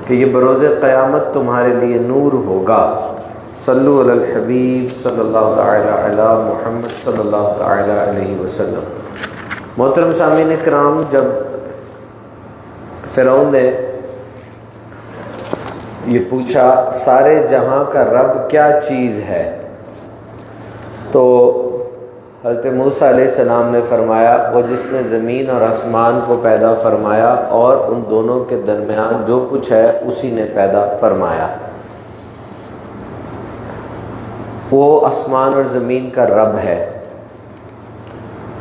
کہ یہ بروز قیامت تمہارے لیے نور ہوگا۔ صلو علی الحبیب صلی اللہ تعالی علی محمد صلی اللہ تعالی علیہ وسلم۔ محترم سامعین کرام، جب فرعون نے یہ پوچھا سارے جہاں کا رب کیا چیز ہے، تو حضرت موسیٰ علیہ السلام نے فرمایا وہ جس نے زمین اور آسمان کو پیدا فرمایا اور ان دونوں کے درمیان جو کچھ ہے اسی نے پیدا فرمایا، وہ آسمان اور زمین کا رب ہے۔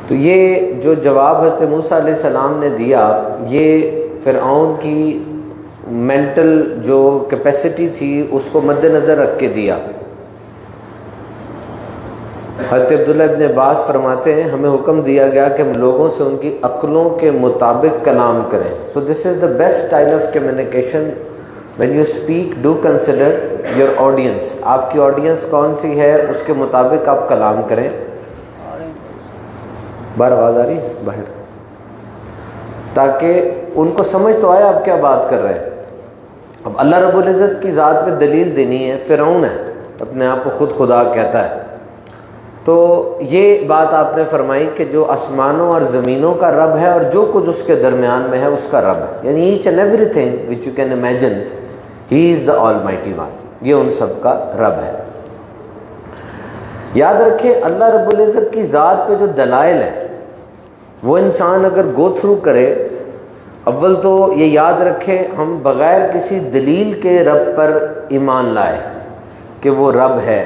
تو یہ جو جواب حضرت موسیٰ علیہ السلام نے دیا، یہ فرعون کی مینٹل جو کیپیسٹی تھی اس کو مد نظر رکھ کے دیا۔ حضرت عبداللہ ابن عباس فرماتے ہیں ہمیں حکم دیا گیا کہ ہم لوگوں سے ان کی عقلوں کے مطابق کلام کریں۔ So this is the best style of communication. When you speak, do consider your audience. آپ کی آڈینس کون سی ہے اس کے مطابق آپ کلام کریں۔ باہر آواز آ رہی ہے باہر، تاکہ ان کو سمجھ تو آئے آپ کیا بات کر رہے ہیں۔ اب اللہ رب العزت کی ذات پہ دلیل دینی ہے، فرعون ہے، اپنے آپ کو خود خدا کہتا ہے، تو یہ بات آپ نے فرمائی کہ جو آسمانوں اور زمینوں کا رب ہے اور جو کچھ اس کے درمیان میں ہے اس کا رب ہے، یعنی each and every thing which you can imagine, he is the almighty one, یہ ان سب کا رب ہے۔ یاد رکھیں اللہ رب العزت کی ذات پہ جو دلائل ہے وہ انسان اگر گو تھرو کرے، اول تو یہ یاد رکھے ہم بغیر کسی دلیل کے رب پر ایمان لائے کہ وہ رب ہے،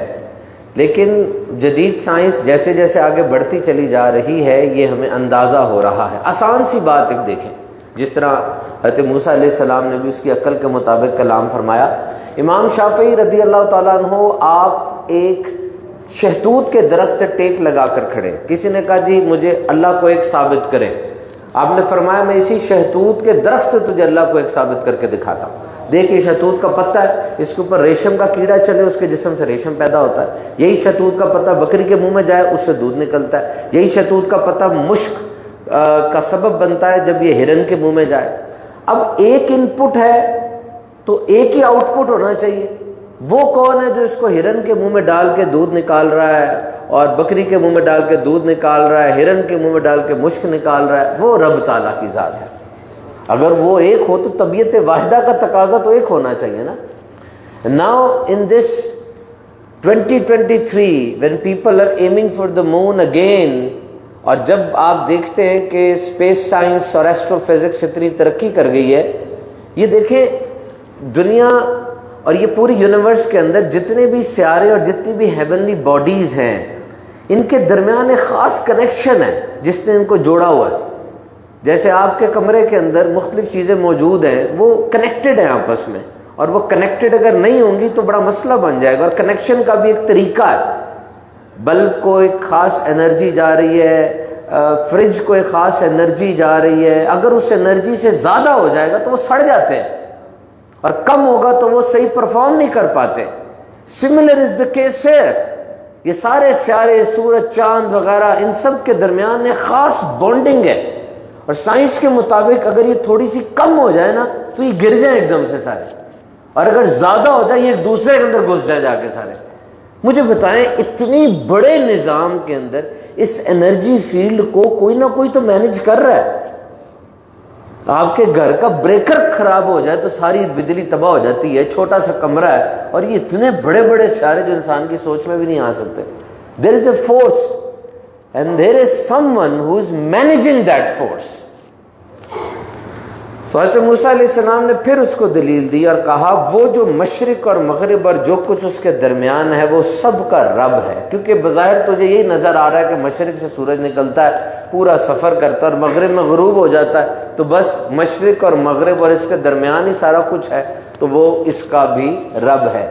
لیکن جدید سائنس جیسے جیسے آگے بڑھتی چلی جا رہی ہے یہ ہمیں اندازہ ہو رہا ہے۔ آسان سی بات ایک دیکھیں، جس طرح حضرت موسیٰ علیہ السلام نے بھی اس کی عقل کے مطابق کلام فرمایا۔ امام شافعی رضی اللہ تعالیٰ عنہ آپ ایک شہتوت کے درخت سے ٹیک لگا کر کھڑے، کسی نے کہا جی مجھے اللہ کو ایک ثابت کرے، آپ نے فرمایا میں اسی شہتوت کے درخت سے تجھے اللہ کو ایک ثابت کر کے دکھاتا ہوں۔ دیکھ یہ شہتوت کا پتا ہے، اس کے اوپر ریشم کا کیڑا چلے اس کے جسم سے ریشم پیدا ہوتا ہے، یہی شہتوت کا پتا بکری کے منہ میں جائے اس سے دودھ نکلتا ہے، یہی شہتوت کا پتا مشک کا سبب بنتا ہے جب یہ ہرن کے منہ میں جائے۔ اب ایک ان پٹ ہے تو ایک ہی آؤٹ پٹ ہونا چاہیے، وہ کون ہے جو اس کو ہرن کے منہ میں ڈال کے دودھ نکال رہا ہے اور بکری کے منہ میں ڈال کے دودھ نکال رہا ہے، ہرن کے منہ میں ڈال کے مشک نکال رہا ہے؟ وہ رب تعالیٰ کی ذات ہے۔ اگر وہ ایک ہو تو طبیعت واحدہ کا تقاضا تو ایک ہونا چاہیے نا۔ Now in this 2023 when people are aiming for the moon again، اور جب آپ دیکھتے ہیں کہ اسپیس سائنس اور ایسٹرو فزکس اتنی ترقی کر گئی ہے، یہ دیکھیں دنیا اور یہ پوری یونیورس کے اندر جتنے بھی سیارے اور جتنی بھی ہیونلی باڈیز ہیں ان کے درمیان ایک خاص کنیکشن ہے جس نے ان کو جوڑا ہوا ہے۔ جیسے آپ کے کمرے کے اندر مختلف چیزیں موجود ہیں، وہ کنیکٹڈ ہیں آپس میں، اور وہ کنیکٹڈ اگر نہیں ہوں گی تو بڑا مسئلہ بن جائے گا۔ اور کنیکشن کا بھی ایک طریقہ ہے، بلب کو ایک خاص انرجی جا رہی ہے، فریج کو ایک خاص انرجی جا رہی ہے، اگر اس انرجی سے زیادہ ہو جائے گا تو وہ سڑ جاتے ہیں، اور کم ہوگا تو وہ صحیح پرفارم نہیں کر پاتے۔ Similar is the case here, یہ سارے سیارے، سورج، چاند وغیرہ، ان سب کے درمیان ایک خاص بانڈنگ ہے، اور سائنس کے مطابق اگر یہ تھوڑی سی کم ہو جائے نا تو یہ گر جائیں ایک دم سے سارے، اور اگر زیادہ ہو جائے یہ ایک دوسرے کے اندر گھس جائے جا کے سارے۔ مجھے بتائیں اتنی بڑے نظام کے اندر اس انرجی فیلڈ کو کوئی نہ کوئی تو مینج کر رہا ہے۔ آپ کے گھر کا بریکر خراب ہو جائے تو ساری بجلی تباہ ہو جاتی ہے، چھوٹا سا کمرہ ہے، اور یہ اتنے بڑے بڑے سیارے جو انسان کی سوچ میں بھی نہیں آ سکتے۔ There is a force and there is someone who is managing that force۔ تو حضرت موسیٰ علیہ السلام نے پھر اس کو دلیل دی اور کہا وہ جو مشرق اور مغرب اور جو کچھ اس کے درمیان ہے وہ سب کا رب ہے، کیونکہ بظاہر تجھے یہی نظر آ رہا ہے کہ مشرق سے سورج نکلتا ہے، پورا سفر کرتا ہے اور مغرب میں غروب ہو جاتا ہے، تو بس مشرق اور مغرب اور اس کے درمیان ہی سارا کچھ ہے، تو وہ اس کا بھی رب ہے۔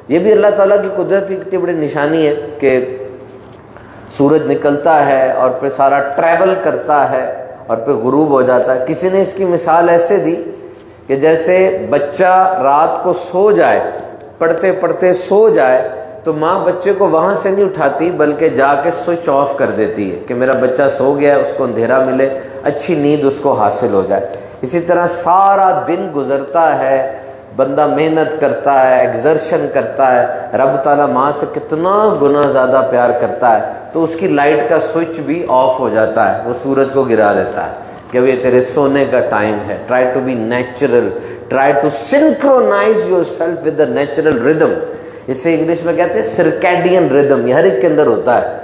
یہ بھی اللہ تعالیٰ کی قدرت کی کتنی بڑی نشانی ہے کہ سورج نکلتا ہے اور پھر سارا ٹریول کرتا ہے اور پھر غروب ہو جاتا ہے۔ کسی نے اس کی مثال ایسے دی کہ جیسے بچہ رات کو سو جائے، پڑھتے پڑھتے سو جائے تو ماں بچے کو وہاں سے نہیں اٹھاتی بلکہ جا کے سوئچ آف کر دیتی ہے کہ میرا بچہ سو گیا ہے، اس کو اندھیرا ملے، اچھی نیند اس کو حاصل ہو جائے۔ اسی طرح سارا دن گزرتا ہے، بندہ محنت کرتا ہے، ایگزرشن کرتا ہے، رب تعالیٰ ماں سے کتنا گنا زیادہ پیار کرتا ہے، تو اس کی لائٹ کا سوئچ بھی آف ہو جاتا ہے، وہ سورج کو گرا دیتا ہے کہ اب یہ تیرے سونے کا ٹائم ہے. Try to be natural, try to synchronize یور سیلف ود دا نیچرل ردم. اسے انگلش میں کہتے ہیں سرکیڈین ردم. یہ ہر ایک کے اندر ہوتا ہے.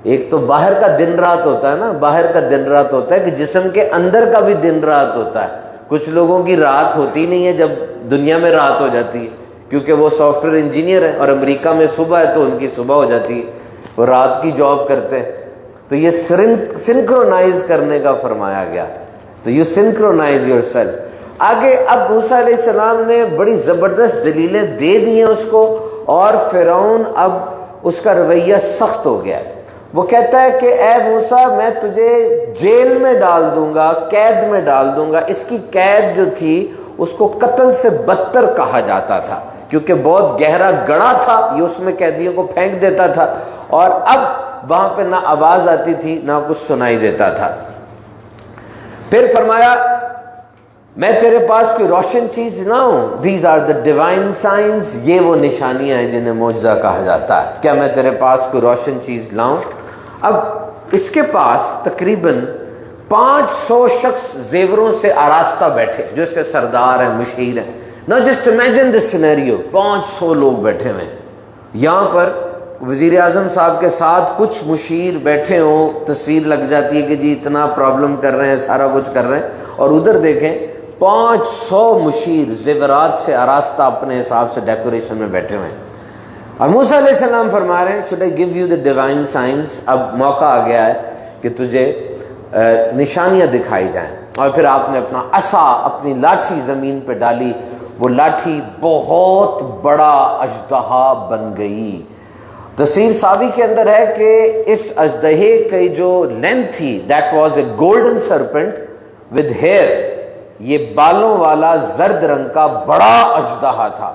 ایک تو باہر کا دن رات ہوتا ہے نا، باہر کا دن رات ہوتا ہے کہ جسم کے اندر کا بھی دن رات ہوتا ہے. کچھ لوگوں کی رات ہوتی نہیں ہے جب دنیا میں رات ہو جاتی ہے، کیونکہ وہ سافٹ ویئر انجینئر ہیں اور امریکہ میں صبح ہے تو ان کی صبح ہو جاتی ہے، وہ رات کی جاب کرتے ہیں. تو یہ سنکرونائز کرنے کا فرمایا گیا. تو یو سنکرونائز یور سیلف. آگے اب موسیٰ علیہ السلام نے بڑی زبردست دلیلیں دے دی ہیں اس کو، اور فرعون اب اس کا رویہ سخت ہو گیا ہے. وہ کہتا ہے کہ اے موسیٰ میں تجھے جیل میں ڈال دوں گا، قید میں ڈال دوں گا. اس کی قید جو تھی اس کو قتل سے بدتر کہا جاتا تھا، کیونکہ بہت گہرا گڑھا تھا، یہ اس میں قیدیوں کو پھینک دیتا تھا، اور اب وہاں پہ نہ آواز آتی تھی نہ کچھ سنائی دیتا تھا. پھر فرمایا میں تیرے پاس کوئی روشن چیز نہ ہوں. These are the divine science. یہ وہ نشانیاں ہیں جنہیں معجزہ کہا جاتا ہے. کیا میں تیرے پاس کوئی روشن چیز لاؤں؟ اب اس کے پاس تقریباً 500 شخص زیوروں سے آراستہ بیٹھے، جو اس کے سردار ہیں، مشیر ہیں. Now just imagine this scenario. 500 لوگ بیٹھے ہوئے. یہاں پر وزیر اعظم صاحب کے ساتھ کچھ مشیر بیٹھے ہوں، تصویر لگ جاتی ہے کہ جی اتنا پرابلم کر رہے ہیں، سارا کچھ کر رہے ہیں، اور ادھر دیکھیں 500 مشیر زیورات سے آراستہ اپنے حساب سے ڈیکوریشن میں بیٹھے ہوئے ہیں. اور موسیٰ علیہ السلام فرما رہے ہیں should I give you the divine signs. اب موقع آ گیا ہے کہ تجھے نشانیاں دکھائی جائیں. اور پھر آپ نے اپنا عصا، اپنی لاٹھی زمین پہ ڈالی. وہ لاٹھی بہت بڑا اژدہا بن گئی. تفسیر ساوی کے اندر ہے کہ اس اژدہے کی جو لینتھ تھی that was a golden serpent with hair. یہ بالوں والا زرد رنگ کا بڑا اژدہا تھا،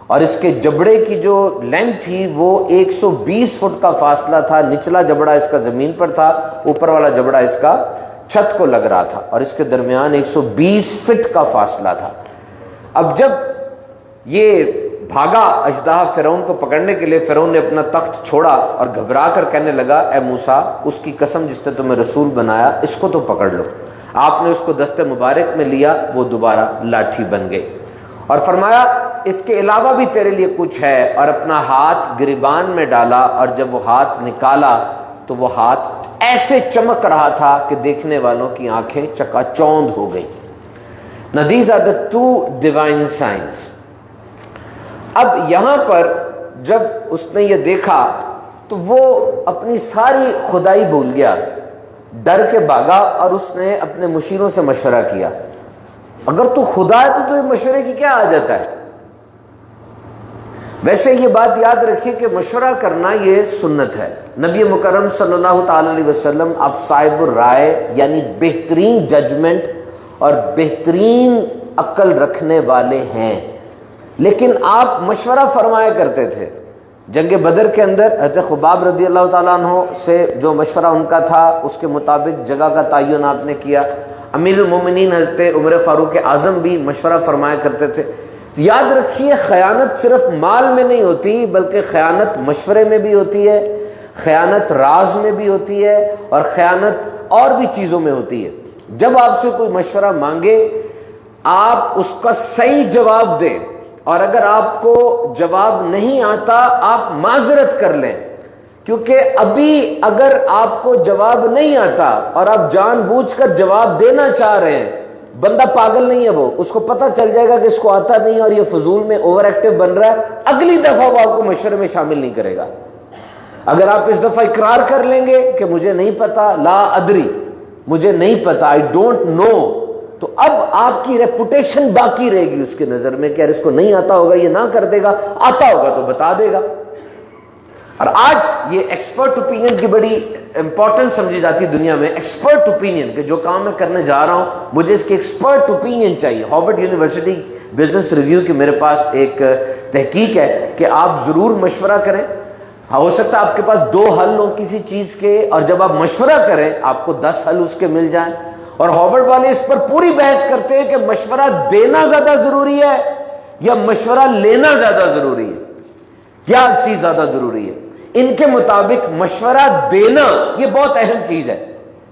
اور اس کے جبڑے کی جو لینتھ تھی وہ 120 فٹ کا فاصلہ تھا. نچلا جبڑا اس کا زمین پر تھا، اوپر والا جبڑا اس کا چھت کو لگ رہا تھا، اور اس کے درمیان 120 فٹ کا فاصلہ تھا. اب جب یہ بھاگا اژدہا فرعون کو پکڑنے کے لیے، فرعون نے اپنا تخت چھوڑا اور گھبرا کر کہنے لگا اے موسیٰ، اس کی قسم جس نے تمہیں رسول بنایا، اس کو تو پکڑ لو. آپ نے اس کو دست مبارک میں لیا، وہ دوبارہ لاٹھی بن گئی، اور فرمایا اس کے علاوہ بھی تیرے لیے کچھ ہے. اور اپنا ہاتھ گریبان میں ڈالا، اور جب وہ ہاتھ نکالا تو وہ ہاتھ ایسے چمک رہا تھا کہ دیکھنے والوں کی آنکھیں چکا چوند ہو گئی. Now these are the two divine signs. اب یہاں پر جب اس نے یہ دیکھا تو وہ اپنی ساری خدائی بھول گیا، ڈر کے بھاگا، اور اس نے اپنے مشیروں سے مشورہ کیا. اگر تو خدا ہے تو یہ مشورے کی کیا حاجت ہے؟ ویسے یہ بات یاد رکھیے کہ مشورہ کرنا یہ سنت ہے. نبی مکرم صلی اللہ تعالی علیہ وسلم آپ صاحب الرائے، یعنی بہترین ججمنٹ اور بہترین عقل رکھنے والے ہیں، لیکن آپ مشورہ فرمایا کرتے تھے. جنگ بدر کے اندر حضرت خباب رضی اللہ تعالیٰ عنہ سے جو مشورہ ان کا تھا اس کے مطابق جگہ کا تعین آپ نے کیا. امیر المومنین حضرت عمر فاروق اعظم بھی مشورہ فرمایا کرتے تھے. یاد رکھیے خیانت صرف مال میں نہیں ہوتی، بلکہ خیانت مشورے میں بھی ہوتی ہے، خیانت راز میں بھی ہوتی ہے، اور خیانت اور بھی چیزوں میں ہوتی ہے. جب آپ سے کوئی مشورہ مانگے آپ اس کا صحیح جواب دیں، اور اگر آپ کو جواب نہیں آتا آپ معذرت کر لیں، کیونکہ ابھی اگر آپ کو جواب نہیں آتا اور آپ جان بوجھ کر جواب دینا چاہ رہے ہیں، بندہ پاگل نہیں ہے، وہ اس کو پتہ چل جائے گا کہ اس کو آتا نہیں اور یہ فضول میں اوور ایکٹیو بن رہا ہے، اگلی دفعہ وہ آپ کو مشورے میں شامل نہیں کرے گا. اگر آپ اس دفعہ اقرار کر لیں گے کہ مجھے نہیں پتا، لا ادری، مجھے نہیں پتا، آئی ڈونٹ نو، تو اب آپ کی ریپوٹیشن باقی رہے گی اس کے نظر میں کہ یار اس کو نہیں آتا ہوگا، یہ نہ کر دے گا، آتا ہوگا تو بتا دے گا. اور آج یہ ایکسپرٹ اوپینین کی بڑی امپورٹنٹ سمجھی جاتی ہے دنیا میں. ایکسپرٹ اوپینین کہ جو کام میں کرنے جا رہا ہوں مجھے اس کی ایکسپرٹ اوپینین چاہیے. ہارورڈ یونیورسٹی بزنس ریویو کی میرے پاس ایک تحقیق ہے کہ آپ ضرور مشورہ کریں. ہو سکتا ہے آپ کے پاس 2 حل ہوں کسی چیز کے، اور جب آپ مشورہ کریں آپ کو 10 حل اس کے مل جائیں. اور ہارورڈ والے اس پر پوری بحث کرتے ہیں کہ مشورہ دینا زیادہ ضروری ہے یا مشورہ لینا زیادہ ضروری ہے؟ کیا چیز زیادہ ضروری ہے؟ ان کے مطابق مشورہ دینا یہ بہت اہم چیز ہے.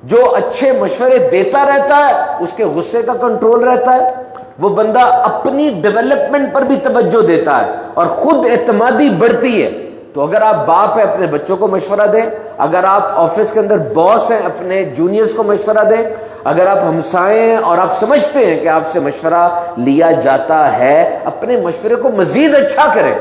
جو اچھے مشورے دیتا رہتا ہے اس کے غصے کا کنٹرول رہتا ہے, وہ بندہ اپنی ڈیولپمنٹ پر بھی توجہ دیتا ہے اور خود اعتمادی بڑھتی ہے. تو اگر آپ باپ ہیں اپنے بچوں کو مشورہ دیں, اگر آپ آفس کے اندر باس ہیں اپنے جونیئرز کو مشورہ دیں, اگر آپ ہمسائے ہیں اور آپ سمجھتے ہیں کہ آپ سے مشورہ لیا جاتا ہے, اپنے مشورے کو مزید اچھا کریں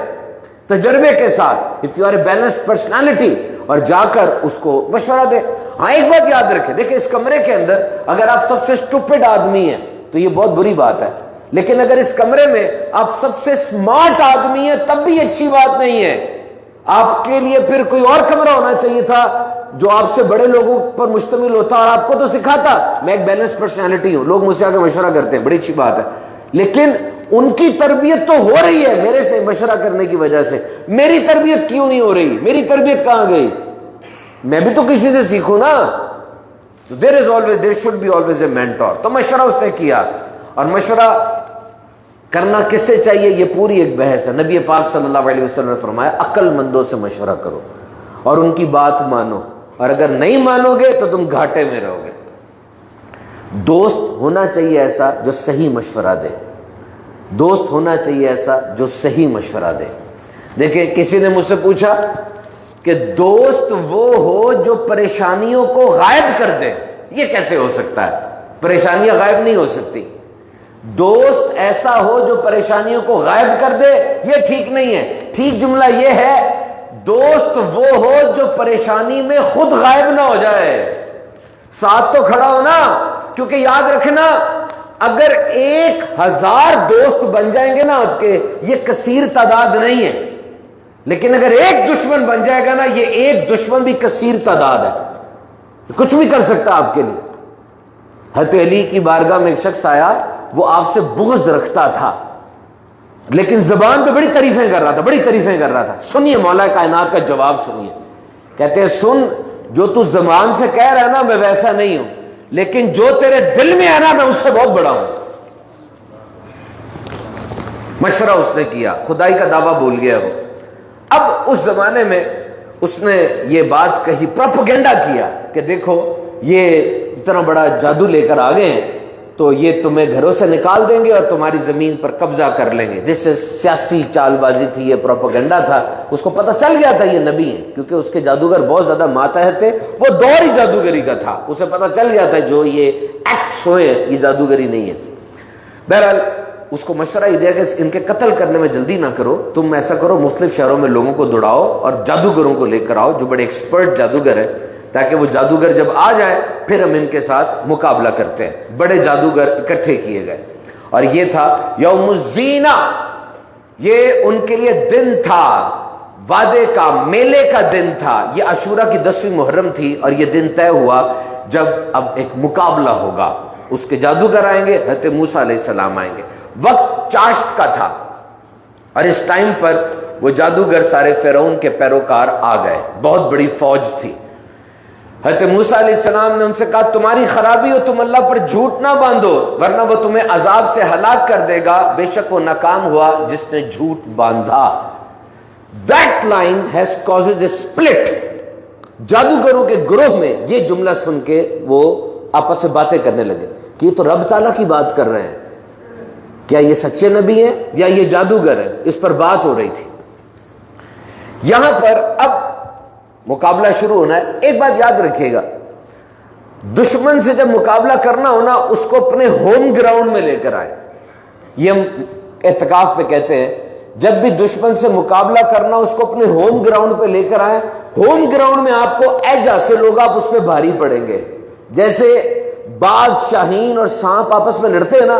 تجربے کے ساتھ. If you are a balanced personality, اور جا کر اس کو مشورہ دیں. ہاں ایک بات یاد رکھیں, دیکھیں اس کمرے کے اندر اگر آپ سب سے اسٹوپڈ آدمی ہیں تو یہ بہت بری بات ہے, لیکن اگر اس کمرے میں آپ سب سے اسمارٹ آدمی ہیں تب بھی اچھی بات نہیں ہے. آپ کے لیے پھر کوئی اور کمرہ ہونا چاہیے تھا جو آپ سے بڑے لوگوں پر مشتمل ہوتا اور آپ کو تو سکھاتا. میں ایک بیلنس پرسنالٹی ہوں, لوگ مجھ سے آگے مشورہ کرتے ہیں, بڑی اچھی بات ہے, لیکن ان کی تربیت تو ہو رہی ہے میرے سے مشورہ کرنے کی وجہ سے. میری تربیت کیوں نہیں ہو رہی؟ میری تربیت کہاں گئی؟ میں بھی تو کسی سے سیکھوں نا. تو there should be always a mentor. تو مشورہ اس نے کیا, اور مشورہ کرنا کس سے چاہیے یہ پوری ایک بحث ہے. نبی پاک صلی اللہ علیہ وسلم نے فرمایا عقل مندوں سے مشورہ کرو اور ان کی بات مانو, اور اگر نہیں مانو گے تو تم گھاٹے میں رہو گے. دوست ہونا چاہیے ایسا جو صحیح مشورہ دے, دوست ہونا چاہیے ایسا جو صحیح مشورہ دے. دیکھیں کسی نے مجھ سے پوچھا کہ دوست وہ ہو جو پریشانیوں کو غائب کر دے. یہ کیسے ہو سکتا ہے؟ پریشانیاں غائب نہیں ہو سکتی. دوست ایسا ہو جو پریشانیوں کو غائب کر دے, یہ ٹھیک نہیں ہے. ٹھیک جملہ یہ ہے دوست وہ ہو جو پریشانی میں خود غائب نہ ہو جائے, ساتھ تو کھڑا ہو نا. کیونکہ یاد رکھنا اگر 1000 دوست بن جائیں گے نا آپ کے, یہ کثیر تعداد نہیں ہے, لیکن اگر ایک دشمن بن جائے گا نا, یہ ایک دشمن بھی کثیر تعداد ہے, کچھ بھی کر سکتا آپ کے لیے. حضرت علی کی بارگاہ میں ایک شخص آیا, وہ آپ سے بغض رکھتا تھا لیکن زبان پہ بڑی تعریفیں کر رہا تھا, بڑی تعریفیں کر رہا تھا. سنیے مولا کائنات کا جواب سنیے. کہتے ہیں سن, جو تو زبان سے کہہ رہا ہے نا میں ویسا نہیں ہوں, لیکن جو تیرے دل میں ہے نا میں اس سے بہت بڑا ہوں. مشورہ اس نے کیا, خدائی کا دعویٰ بول گیا وہ. اب اس زمانے میں اس نے یہ بات کہی, پروپیگنڈا کیا کہ دیکھو یہ اتنا بڑا جادو لے کر آ گئے ہیں تو یہ تمہیں گھروں سے نکال دیں گے اور تمہاری زمین پر قبضہ کر لیں گے. جس سے سیاسی چال بازی تھی, یہ پروپیگنڈا تھا. اس کو پتہ چل گیا تھا یہ نبی ہیں, کیونکہ اس کے جادوگر بہت زیادہ ماتحت تھے, وہ دور ہی جادوگری کا تھا. اسے پتہ چل گیا تھا جو یہ ایکٹس ہوئے یہ جادوگری نہیں ہے. بہرحال اس کو مشورہ یہ دیا کہ ان کے قتل کرنے میں جلدی نہ کرو, تم ایسا کرو مختلف شہروں میں لوگوں کو دوڑاؤ اور جادوگروں کو لے کر آؤ جو بڑے ایکسپرٹ جادوگر ہیں, تاکہ وہ جادوگر جب آ جائیں پھر ہم ان کے ساتھ مقابلہ کرتے ہیں. بڑے جادوگر اکٹھے کیے گئے, اور یہ تھا یوم الزینہ, یہ ان کے لیے دن تھا وعدے کا, میلے کا دن تھا. یہ عاشورہ کی 10ویں محرم تھی, اور یہ دن طے ہوا جب اب ایک مقابلہ ہوگا. اس کے جادوگر آئیں گے, حضرت موسیٰ علیہ السلام آئیں گے. وقت چاشت کا تھا, اور اس ٹائم پر وہ جادوگر سارے فرعون کے پیروکار آ گئے, بہت بڑی فوج تھی. حضرت موسیٰ علیہ السلام نے ان سے کہا تمہاری خرابی ہو, تم اللہ پر جھوٹ نہ باندھو ورنہ وہ تمہیں عذاب سے ہلاک کر دے گا. بے شک وہ ناکام ہوا جس نے جھوٹ باندھا. That line has caused a split. جادوگروں کے گروہ میں یہ جملہ سن کے وہ آپس سے باتیں کرنے لگے کہ یہ تو رب تعالیٰ کی بات کر رہے ہیں, کیا یہ سچے نبی ہیں یا یہ جادوگر ہیں؟ اس پر بات ہو رہی تھی. یہاں پر اب مقابلہ شروع ہونا ہے. ایک بات یاد رکھیے گا, دشمن سے جب مقابلہ کرنا ہونا اس کو اپنے ہوم گراؤنڈ میں لے کر آئے. یہ ہم اعتکاف پہ کہتے ہیں جب بھی دشمن سے مقابلہ کرنا اس کو اپنے ہوم گراؤنڈ پہ لے کر آئے. ہوم گراؤنڈ میں آپ کو ایجا سے لوگ آپ اس پہ بھاری پڑیں گے. جیسے باز شاہین اور سانپ آپس میں لڑتے ہیں نا,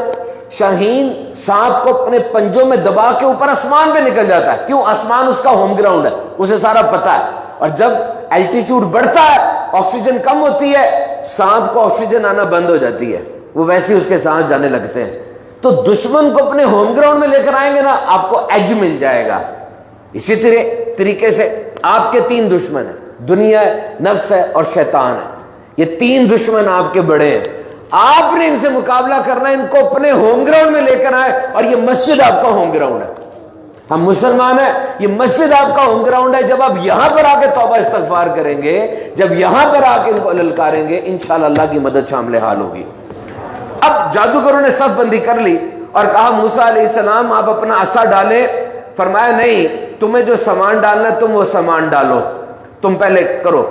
شاہین سانپ کو اپنے پنجوں میں دبا کے اوپر آسمان پہ نکل جاتا ہے. کیوں؟ آسمان اس کا ہوم گراؤنڈ ہے, اسے سارا پتا ہے. اور جب الٹیچیوڈ بڑھتا ہے, آکسیجن کم ہوتی ہے, سانپ کو آکسیجن آنا بند ہو جاتی ہے, وہ ویسے اس کے سانس جانے لگتے ہیں. تو دشمن کو اپنے ہوم گراؤنڈ میں لے کر آئیں گے نا, آپ کو ایج مل جائے گا. اسی طریقے سے آپ کے 3 دشمن ہیں, دنیا ہے, نفس ہے اور شیطان ہے. یہ 3 دشمن آپ کے بڑے ہیں. آپ نے ان سے مقابلہ کرنا ہے، ان کو اپنے ہوم گراؤنڈ میں لے کر آئے، اور یہ مسجد آپ کا ہوم گراؤنڈ ہے. ہم مسلمان ہیں، یہ مسجد آپ کا ہوم گراؤنڈ ہے. جب آپ یہاں پر آ کے توبہ استغفار کریں گے، جب یہاں پر آ کے ان کو للکاریں گے، انشاءاللہ اللہ کی مدد شامل حال ہوگی. اب جادوگروں نے صف بندی کر لی اور کہا موسیٰ علیہ السلام آپ اپنا عصا ڈالیں. فرمایا نہیں، تمہیں جو سامان ڈالنا تم وہ سامان ڈالو، تم پہلے کرو.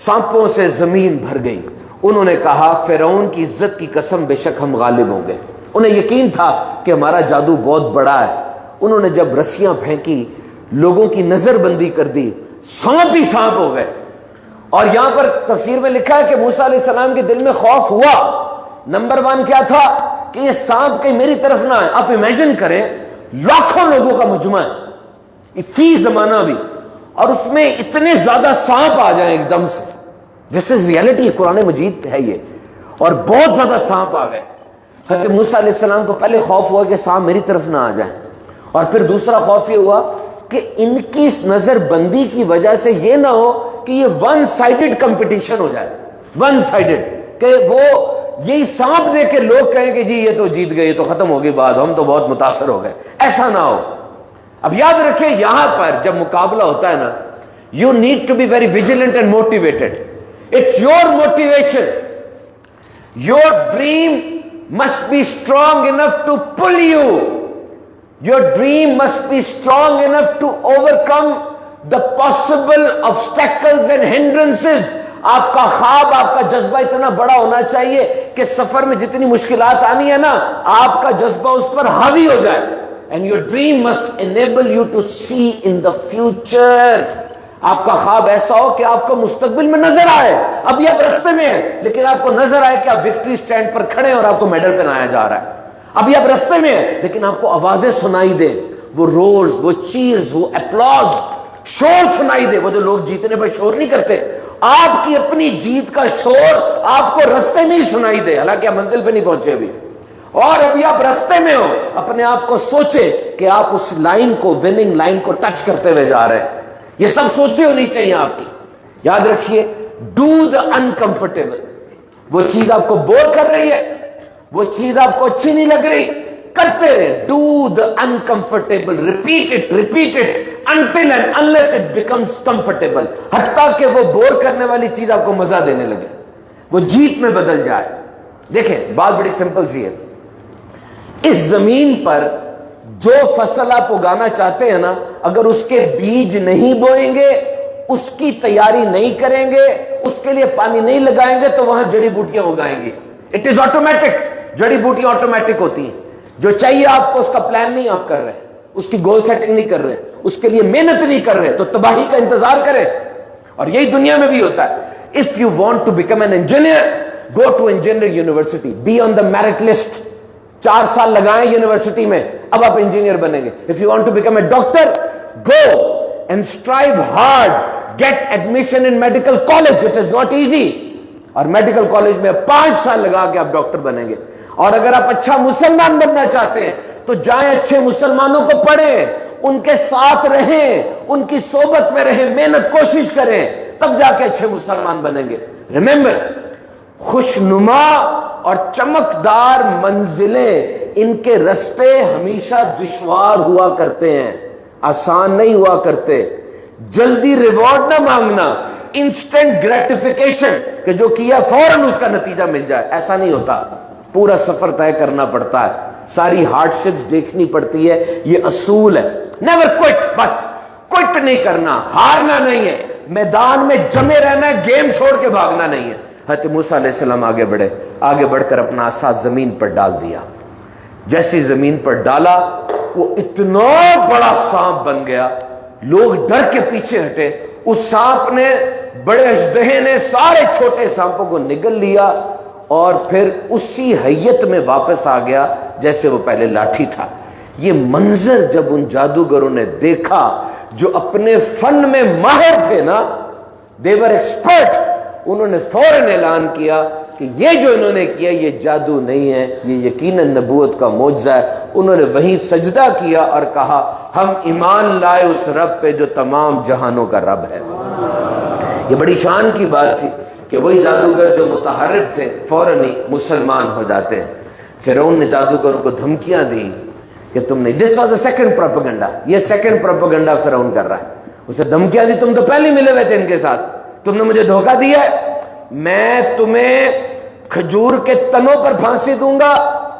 سانپوں سے زمین بھر گئی. انہوں نے کہا فرعون کی عزت کی قسم بے شک ہم غالب ہوں گے. انہیں یقین تھا کہ ہمارا جادو بہت بڑا ہے. انہوں نے جب رسیاں پھینکی، لوگوں کی نظر بندی کر دی، سانپ ہی سانپ ہو گئے. اور یہاں پر تفسیر میں لکھا ہے کہ موسیٰ علیہ السلام کے دل میں خوف ہوا. نمبر 1 کیا تھا کہ یہ سانپ کہیں میری طرف نہ آئے. آپ امیجن کریں لاکھوں لوگوں کا مجمع ہے فی زمانہ بھی، اور اس میں اتنے زیادہ سانپ آ جائیں ایک دم سے. دس از ریئلٹی، قرآن مجید ہے یہ. اور بہت زیادہ سانپ آ گئے. حضرت موسیٰ علیہ السلام کو پہلے خوف ہوا کہ سانپ میری طرف نہ آ جائیں، اور پھر دوسرا خوف یہ ہوا کہ ان کی نظر بندی کی وجہ سے یہ نہ ہو کہ یہ ون سائیڈڈ کمپٹیشن ہو جائے. ون سائیڈڈ کہ وہ یہی سانپ دیکھ کے لوگ کہیں کہ جی یہ تو جیت گئے، یہ تو ختم ہو گئی بات، ہم تو بہت متاثر ہو گئے. ایسا نہ ہو. اب یاد رکھیں یہاں پر جب مقابلہ ہوتا ہے نا، you need to be very vigilant and motivated. It's your motivation. Your dream must be strong enough to pull you. Your dream must be strong enough to overcome the possible obstacles and hindrances. آپ کا خواب، آپ کا جذبہ اتنا بڑا ہونا چاہیے کہ سفر میں جتنی مشکلات آنی ہے نا، آپ کا جذبہ اس پر حاوی ہو جائے. And your dream must enable you to see in the future. آپ کا خواب ایسا ہو کہ آپ کو مستقبل میں نظر آئے. ابھی آپ رستے میں ہیں لیکن آپ کو نظر آئے کہ آپ وکٹری سٹینڈ پر کھڑے ہیں اور آپ کو میڈل پہنایا جا رہا ہے. ابھی آپ رستے میں ہیں لیکن آپ کو آوازیں سنائی دے، وہ رولز، وہ چیئرز، وہ اپلاز، شور سنائی دے. وہ جو لوگ جیتنے پر شور نہیں کرتے، آپ کی اپنی جیت کا شور آپ کو رستے میں ہی سنائی دے، حالانکہ آپ منزل پہ نہیں پہنچے ابھی، اور ابھی آپ رستے میں ہو. اپنے آپ کو سوچے کہ آپ اس لائن کو، وننگ لائن کو ٹچ کرتے ہوئے جا رہے ہیں. یہ سب سوچے ہونی چاہیے آپ کی. یاد رکھیے ڈو دا انکمفرٹیبل. وہ چیز آپ کو بور کر رہی ہے، وہ چیز آپ کو اچھی نہیں لگ رہی، کرتے رہے. Do the uncomfortable, repeat it until and unless it becomes comfortable. حتیٰ کہ وہ بور کرنے والی چیز آپ کو مزہ دینے لگے، وہ جیت میں بدل جائے. دیکھیں بات بڑی سمپل سی ہے. اس زمین پر جو فصل آپ اگانا چاہتے ہیں نا، اگر اس کے بیج نہیں بوئیں گے، اس کی تیاری نہیں کریں گے، اس کے لیے پانی نہیں لگائیں گے، تو وہاں جڑی بوٹیاں اگائیں گی. It is automatic. جڑی بوٹیاں آٹومیٹک ہوتی ہیں. جو چاہیے آپ کو اس کا پلان نہیں آپ کر رہے، اس کی گول سیٹنگ نہیں کر رہے، اس کے لیے محنت نہیں کر رہے، تو تباہی کا انتظار کریں. اور یہی دنیا میں بھی ہوتا ہے. If you want to become an engineer, go to engineer university, be on the merit list. 4 سال لگائیں یونیورسٹی میں، اب آپ انجینئر بنیں گے. If you want to become a doctor, go and strive hard, get admission in medical college. It is not easy. اور medical college میں 5 سال لگا کے آپ ڈاکٹر بنیں گے. اور اگر آپ اچھا مسلمان بننا چاہتے ہیں تو جائیں اچھے مسلمانوں کو پڑھیں، ان کے ساتھ رہیں، ان کی صحبت میں رہیں، محنت کوشش کریں، تب جا کے اچھے مسلمان بنیں گے. ریممبر، خوشنما اور چمکدار منزلیں، ان کے رستے ہمیشہ دشوار ہوا کرتے ہیں، آسان نہیں ہوا کرتے. جلدی ریوارڈ نہ مانگنا، انسٹنٹ گریٹیفیکیشن کہ جو کیا فوراً اس کا نتیجہ مل جائے، ایسا نہیں ہوتا. پورا سفر طے کرنا پڑتا ہے، ساری ہارڈ شپس دیکھنی پڑتی ہے. یہ اصول ہے. Never quit. بس کوئٹ نہیں کرنا، ہارنا نہیں ہے، میدان میں جمے رہنا ہے، گیم چھوڑ کے بھاگنا نہیں ہے. حضرت موسیٰ علیہ السلام آگے بڑھے، آگے بڑھ کر اپنا عصا زمین پر ڈال دیا. جیسی زمین پر ڈالا، وہ اتنا بڑا سانپ بن گیا. لوگ ڈر کے پیچھے ہٹے. اس سانپ نے، بڑے اژدہے نے سارے چھوٹے سانپوں کو نگل لیا اور پھر اسی حیت میں واپس آ گیا جیسے وہ پہلے لاٹھی تھا. یہ منظر جب ان جادوگروں نے دیکھا جو اپنے فن میں ماہر تھے نا، they were expert، انہوں نے فوراً اعلان کیا کہ یہ جو انہوں نے کیا یہ جادو نہیں ہے، یہ یقیناً نبوت کا معجزہ ہے. انہوں نے وہیں سجدہ کیا اور کہا ہم ایمان لائے اس رب پہ جو تمام جہانوں کا رب ہے. یہ بڑی شان کی بات تھی کہ وہی جادوگر جو متحرف تھے فوراً ہی مسلمان ہو جاتے ہیں. فرعون نے جادوگروں کو دھمکیاں دی کہ تم نہیں. This was the second propaganda. یہ سیکنڈ پروپیگنڈا فرعون کر رہا ہے. اسے دھمکیاں دی, تم تو پہلے ملے ہوئے تھے ان کے ساتھ, تم نے مجھے دھوکہ دیا ہے, میں تمہیں کھجور کے تنوں پر پھانسی دوں گا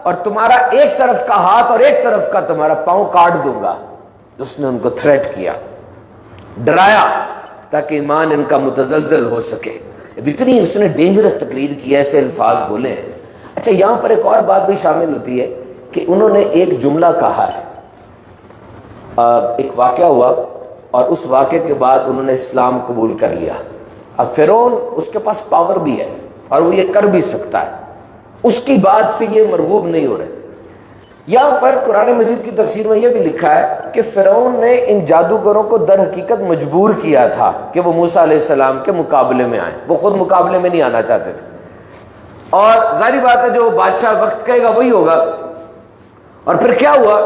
اور تمہارا ایک طرف کا ہاتھ اور ایک طرف کا تمہارا پاؤں کاٹ دوں گا. اس نے ان کو تھریٹ کیا, ڈرایا تاکہ ایمان ان کا متزلزل ہو سکے. اتنی اس نے ڈینجرس تقریر کی, ایسے الفاظ بولے. اچھا یہاں پر ایک اور بات بھی شامل ہوتی ہے کہ انہوں نے ایک جملہ کہا ہے. ایک واقعہ ہوا اور اس واقعے کے بعد انہوں نے اسلام قبول کر لیا. اب فرعون اس کے پاس پاور بھی ہے اور وہ یہ کر بھی سکتا ہے, اس کی بات سے یہ مرغوب نہیں ہو رہے. یہاں پر قرآن مجید کی تفسیر میں یہ بھی لکھا ہے کہ فرعون نے ان جادوگروں کو در حقیقت مجبور کیا تھا کہ وہ موسیٰ علیہ السلام کے مقابلے میں آئیں. وہ خود مقابلے میں نہیں آنا چاہتے تھے, اور ظاہری بات ہے جو بادشاہ وقت کہے گا وہی ہوگا. اور پھر کیا ہوا,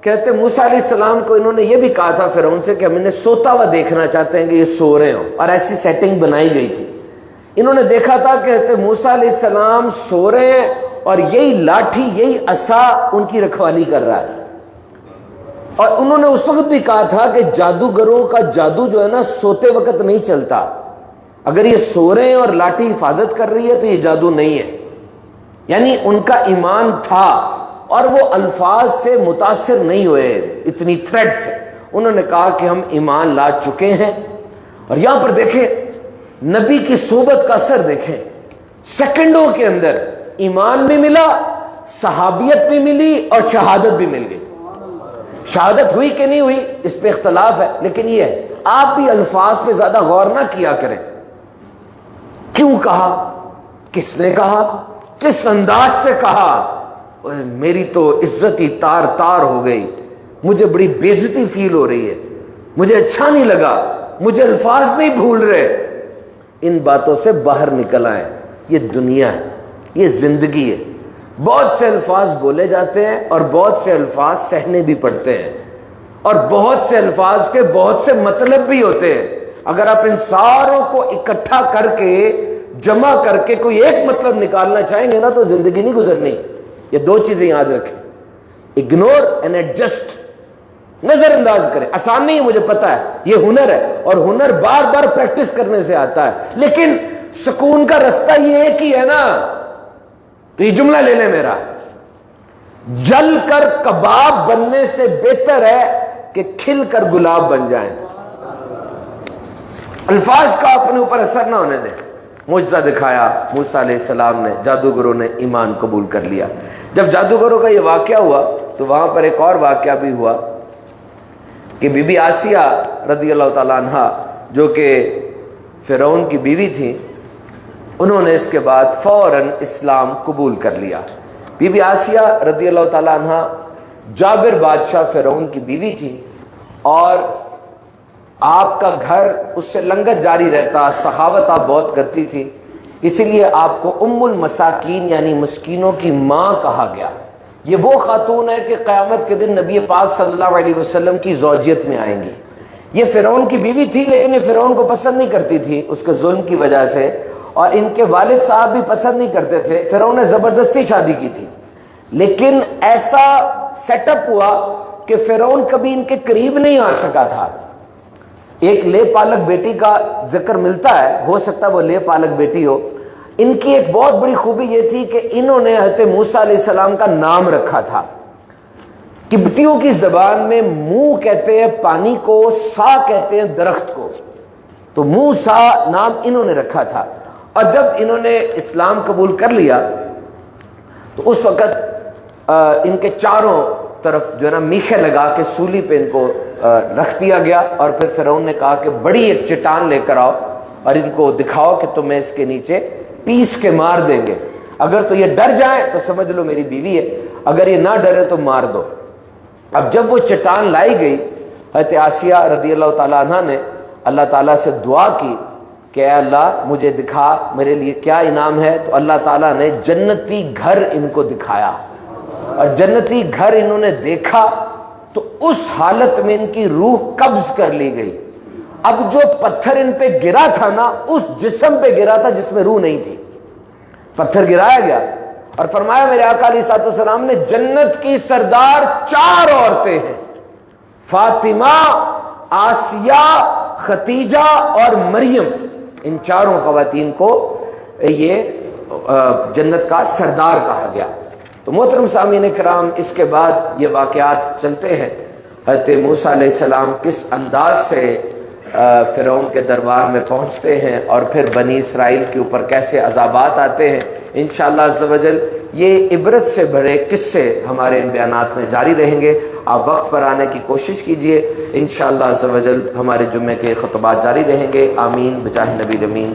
کہتے موسیٰ علیہ السلام کو انہوں نے یہ بھی کہا تھا فرعون سے کہ ہم انہیں سوتا ہوا دیکھنا چاہتے ہیں کہ یہ سو رہے ہوں, اور ایسی سیٹنگ بنائی گئی تھی. انہوں نے دیکھا تھا کہ موسیٰ علیہ السلام سو رہے ہیں اور یہی لاٹھی یہی عصا ان کی رکھوالی کر رہا ہے. اور انہوں نے اس وقت بھی کہا تھا کہ جادوگروں کا جادو جو ہے نا سوتے وقت نہیں چلتا, اگر یہ سو رہے ہیں اور لاٹھی حفاظت کر رہی ہے تو یہ جادو نہیں ہے. یعنی ان کا ایمان تھا اور وہ الفاظ سے متاثر نہیں ہوئے اتنی تھریٹ سے. انہوں نے کہا کہ ہم ایمان لا چکے ہیں. اور یہاں پر دیکھیں نبی کی صحبت کا اثر دیکھیں, سیکنڈوں کے اندر ایمان بھی ملا, صحابیت بھی ملی اور شہادت بھی مل گئی. شہادت ہوئی کہ نہیں ہوئی اس پہ اختلاف ہے, لیکن یہ ہے آپ بھی الفاظ پہ زیادہ غور نہ کیا کریں. کیوں کہا, کس نے کہا, کس انداز سے کہا. میری تو عزت ہی تار تار ہو گئی, مجھے بڑی بے عزتی فیل ہو رہی ہے, مجھے اچھا نہیں لگا, مجھے الفاظ نہیں بھول رہے. ان باتوں سے باہر نکل آئے. یہ دنیا ہے, یہ زندگی ہے. بہت سے الفاظ بولے جاتے ہیں اور بہت سے الفاظ سہنے بھی پڑتے ہیں, اور بہت سے الفاظ کے بہت سے مطلب بھی ہوتے ہیں. اگر آپ ان ساروں کو اکٹھا کر کے جمع کر کے کوئی ایک مطلب نکالنا چاہیں گے نا تو زندگی نہیں گزرنی. یہ دو چیزیں یاد رکھیں, اگنور اینڈ ایڈجسٹ. نظر انداز کریں, آسان نہیں ہے مجھے پتا ہے, یہ ہنر ہے اور ہنر بار بار پریکٹس کرنے سے آتا ہے, لیکن سکون کا رستہ یہ ایک ہی ہے نا. تو یہ جملہ لے لیں میرا, جل کر کباب بننے سے بہتر ہے کہ کھل کر گلاب بن جائیں. الفاظ کا اپنے اوپر اثر نہ ہونے دیں. معجزہ دکھایا موسیٰ علیہ السلام نے, جادوگروں نے ایمان قبول کر لیا. جب جادوگروں کا یہ واقعہ ہوا تو وہاں پر ایک اور واقعہ بھی ہوا کہ بی بی آسیہ رضی اللہ تعالیٰ عنہ جو کہ فرعون کی بیوی تھی, انہوں نے اس کے بعد فوراً اسلام قبول کر لیا. بی بی آسیہ رضی اللہ تعالیٰ عنہ جابر بادشاہ فرعون کی بیوی تھی, اور آپ کا گھر اس سے لنگر جاری رہتا, سخاوت آپ بہت کرتی تھی, اسی لیے آپ کو ام المساکین یعنی مسکینوں کی ماں کہا گیا. یہ وہ خاتون ہے کہ قیامت کے دن نبی پاک صلی اللہ علیہ وسلم کی زوجیت میں آئیں گی. یہ فرعون کی بیوی تھی, لیکن یہ فرعون کو پسند نہیں کرتی تھی اس کے ظلم کی وجہ سے, اور ان کے والد صاحب بھی پسند نہیں کرتے تھے. فرعون نے زبردستی شادی کی تھی, لیکن ایسا سیٹ اپ ہوا کہ فرعون کبھی ان کے قریب نہیں آ سکا تھا. ایک لے پالک بیٹی کا ذکر ملتا ہے, ہو سکتا ہے وہ لے پالک بیٹی ہو. ان کی ایک بہت بڑی خوبی یہ تھی کہ انہوں نے حضرت موسیٰ علیہ السلام کا نام رکھا تھا. قبطیوں کی زبان میں منہ کہتے ہیں پانی کو, سا کہتے ہیں درخت کو, تو موسیٰ نام انہوں نے رکھا تھا. اور جب انہوں نے اسلام قبول کر لیا تو اس وقت ان کے چاروں طرف جو ہے نا میخے لگا کے سولی پہ ان کو رکھ دیا گیا. اور پھر فرعون نے کہا کہ بڑی ایک چٹان لے کر آؤ اور ان کو دکھاؤ کہ تمہیں اس کے نیچے پیس کے مار دیں گے. اگر تو یہ ڈر جائیں تو سمجھ لو میری بیوی ہے, اگر یہ نہ ڈرے تو مار دو. اب جب وہ چٹان لائی گئی, حضرت آسیہ رضی اللہ تعالیٰ عنہ نے اللہ تعالیٰ سے دعا کی کہ اے اللہ مجھے دکھا میرے لیے کیا انعام ہے. تو اللہ تعالیٰ نے جنتی گھر ان کو دکھایا, اور جنتی گھر انہوں نے دیکھا تو اس حالت میں ان کی روح قبض کر لی گئی. اب جو پتھر ان پہ گرا تھا نا اس جسم پہ گرا تھا جس میں روح نہیں تھی. پتھر گرایا گیا اور فرمایا میرے آقا علیہ الصلوۃ والسلام نے جنت کی سردار 4 عورتیں ہیں، فاطمہ، آسیہ، ختیجہ اور مریم. ان 4 خواتین کو یہ جنت کا سردار کہا گیا. تو محترم سامعین کرام، اس کے بعد یہ واقعات چلتے ہیں. حضرت موسیٰ علیہ السلام کس انداز سے فرعون کے دربار میں پہنچتے ہیں اور پھر بنی اسرائیل کے اوپر کیسے عذابات آتے ہیں. انشاءاللہ عز و جل یہ عبرت سے بھرے قصے ہمارے ان بیانات میں جاری رہیں گے. آپ وقت پر آنے کی کوشش کیجئے. انشاءاللہ عز و جل ہمارے جمعے کے خطبات جاری رہیں گے. آمین بجاہ نبی امین.